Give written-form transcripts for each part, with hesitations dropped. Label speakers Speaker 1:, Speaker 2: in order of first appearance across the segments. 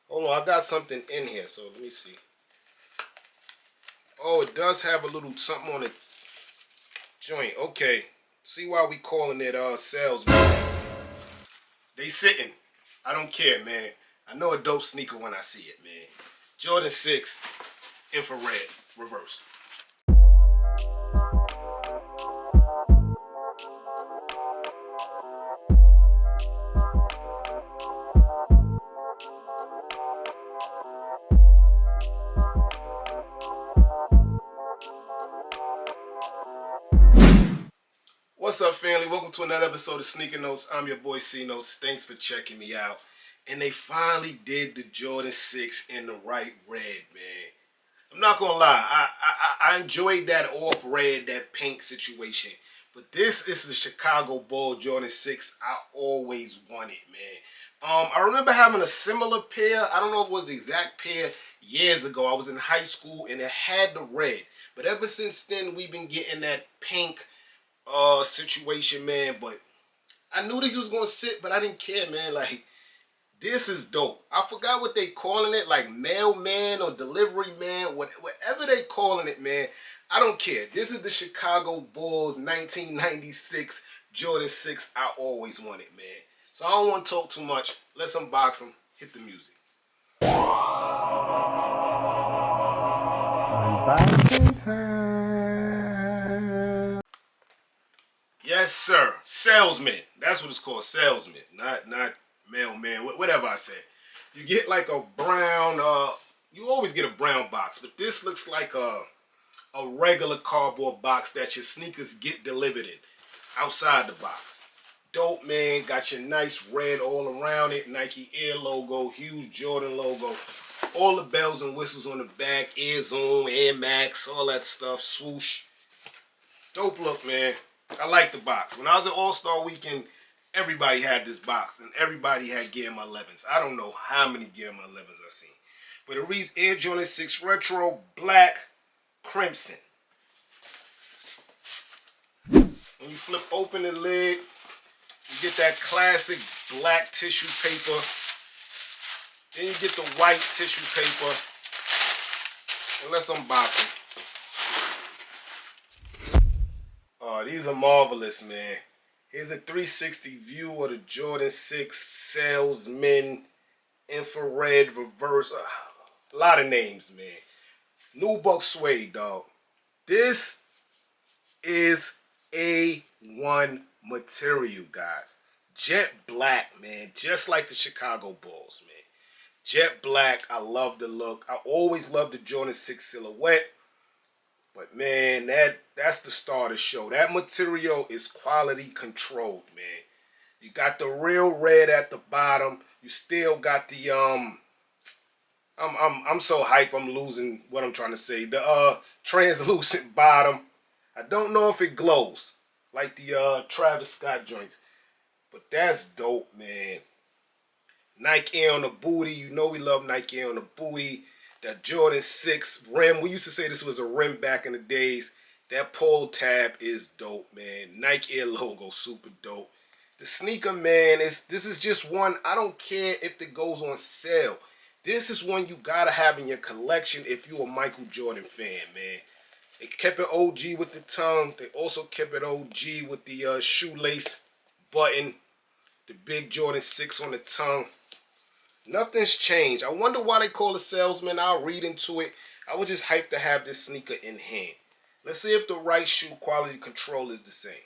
Speaker 1: Hold on, I got something in here, so let me see. Oh, it does have a little something on the joint. Okay. See why we calling it Salesman. They sitting. I don't care, man. I know a dope sneaker when I see it, man. Jordan 6 infrared reverse. What's up, family? Welcome to another episode of Sneaker Notes. I'm your boy C Notes. Thanks for checking me out. And they finally did the Jordan 6 in the right red, man. I'm not gonna lie, I enjoyed that off red, that pink situation. But this is the Chicago Bull Jordan 6 I always wanted, man. I remember having a similar pair. I don't know if it was the exact pair years ago. I was in high school and it had the red. But ever since then, we've been getting that pink situation, man. But I knew these was gonna sit, but I didn't care, man. Like, this is dope. I forgot what they calling it, like mailman or delivery man, whatever they calling it, man. I don't care. This is the Chicago Bulls 1996 Jordan 6 I always wanted, man. So I don't want to talk too much. Let's unbox them. Hit the music. Unboxing time. Yes, sir. Salesman. That's what it's called. Salesman. Not mailman. Whatever I said. You get like a brown. You always get a brown box, but this looks like a regular cardboard box that your sneakers get delivered in, outside the box. Dope, man. Got your nice red all around it. Nike Air logo, huge Jordan logo. All the bells and whistles on the back. Air Zoom, Air Max, all that stuff. Swoosh. Dope look, man. I like the box. When I was at All-Star Weekend, everybody had this box, and everybody had Gamma 11s. I don't know how many Gamma 11s I've seen. But it reads Air Jordan 6 Retro Black Crimson. When you flip open the lid, you get that classic black tissue paper. Then you get the white tissue paper. And let's unbox them. Oh, these are marvelous, man. Here's a 360 view of the Jordan 6 Salesman infrared reverse. A lot of names, man. UNBOX suede, dog. This is A1 material, guys. Jet black, man. Just like the Chicago Bulls, man. Jet black. I love the look. I always loved the Jordan 6 silhouette. But, man, that's the star of the show. That material is quality controlled, man. You got the real red at the bottom. You still got the I'm so hype I'm losing what I'm trying to say. The translucent bottom. I don't know if it glows like the Travis Scott joints. But that's dope, man. Nike Air on the booty. You know we love Nike Air on the booty. That Jordan 6 rim. We used to say this was a rim back in the days. That pull tab is dope, man. Nike Air logo, super dope. The sneaker, man, this is just one. I don't care if it goes on sale. This is one you gotta have in your collection if you're a Michael Jordan fan, man. They kept it OG with the tongue. They also kept it OG with the shoelace button. The big Jordan 6 on the tongue. Nothing's changed. I wonder why they call it Salesman. I'll read into it. I was just hyped to have this sneaker in hand. Let's see if the right shoe quality control is the same.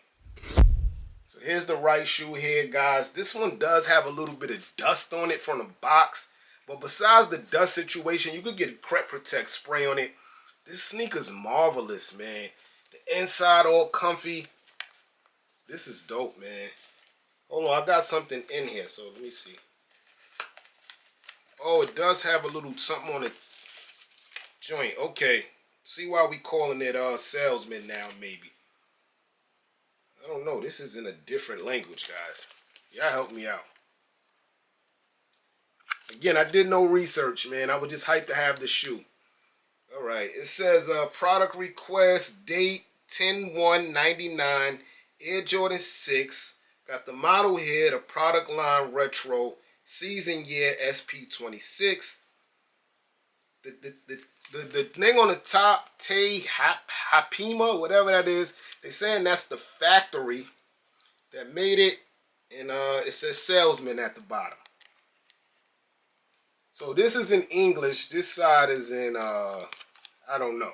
Speaker 1: So here's the right shoe here, guys. This one does have a little bit of dust on it from the box. But besides the dust situation, you could get a Crep Protect spray on it. This sneaker's marvelous, man. The inside all comfy. This is dope, man. Hold on, I got something in here, so let me see. Oh, it does have a little something on the joint. Okay. See why we calling it Salesman now, maybe. I don't know. This is in a different language, guys. Y'all help me out. Again, I did no research, man. I was just hyped to have the shoe. All right. It says product request, date 10/1/99, Air Jordan 6. Got the model here, the product line retro. season year SP26. The thing on the top, Hapima, whatever that is, they saying that's the factory that made it, and it says Salesman at the bottom. So this is in English. This side is in I don't know.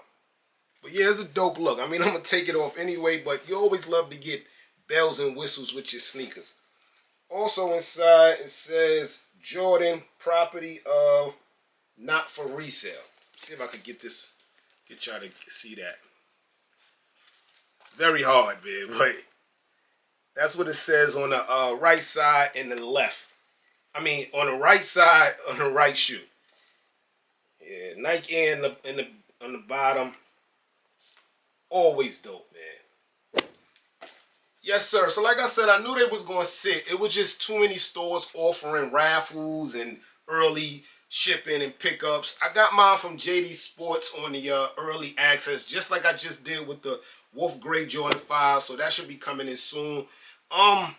Speaker 1: But yeah, it's a dope look. I mean, I'm gonna take it off anyway, but you always love to get bells and whistles with your sneakers. Also inside it says Jordan, property of, not for resale. See if I could get y'all to see that. It's very hard, man, but that's what it says on the right side and the left. I mean, on the right side, on the right shoe. Yeah, Nike on the bottom. Always dope, man. Yes, sir. So like I said, I knew they was going to sit. It was just too many stores offering raffles and early shipping and pickups. I got mine from JD Sports on the early access, just like I just did with the Wolf Gray Jordan 5. So that should be coming in soon. I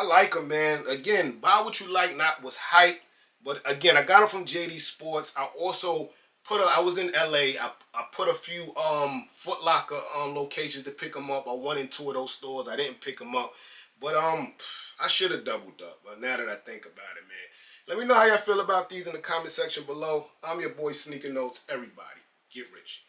Speaker 1: like them, man. Again, buy what you like, not what's hype. But again, I got them from JD Sports. I also I was in LA. I put a few Foot Locker locations to pick them up. I went in 2 of those stores. I didn't pick them up. But I should have doubled up. But now that I think about it, man. Let me know how y'all feel about these in the comment section below. I'm your boy Sneaker Notes. Everybody, get rich.